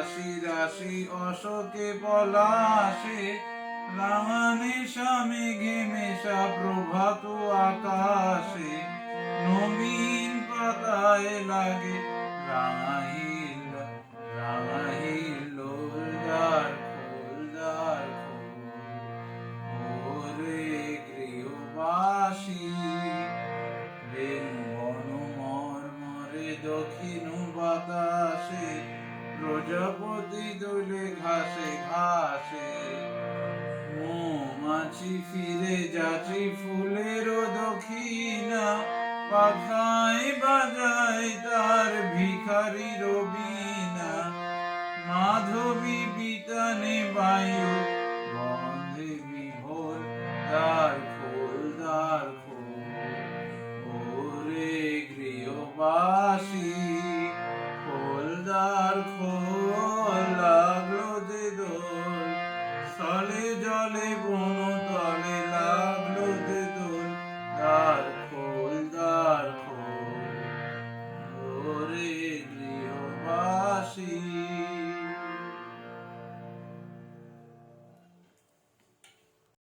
রাশি রাশি অশোকে পলাশে, রাঙানে মেঘে মেশা প্রভাত আকাশে, নবীন পাতায় লাগে রাঙাহিল রাঙাহিল খোলদার খোলদার খোল। ওরে গৃহবাসী বেনু বন মর্মরে দক্ষিণ বাতাসে, প্রজাপতি দোলে ঘাসে ঘাসে, মৌমাছি ফিরে যাচ্ছে ফুলের দক্ষিণা, পাখায় বাজায় তার ভিখারির বীণা, মাধবী বিতানে বায়ু বন্ধে বিভোর, দ্বার খোল দ্বার খোল। ওরে গৃহবাসী খোল দ্বার খোল।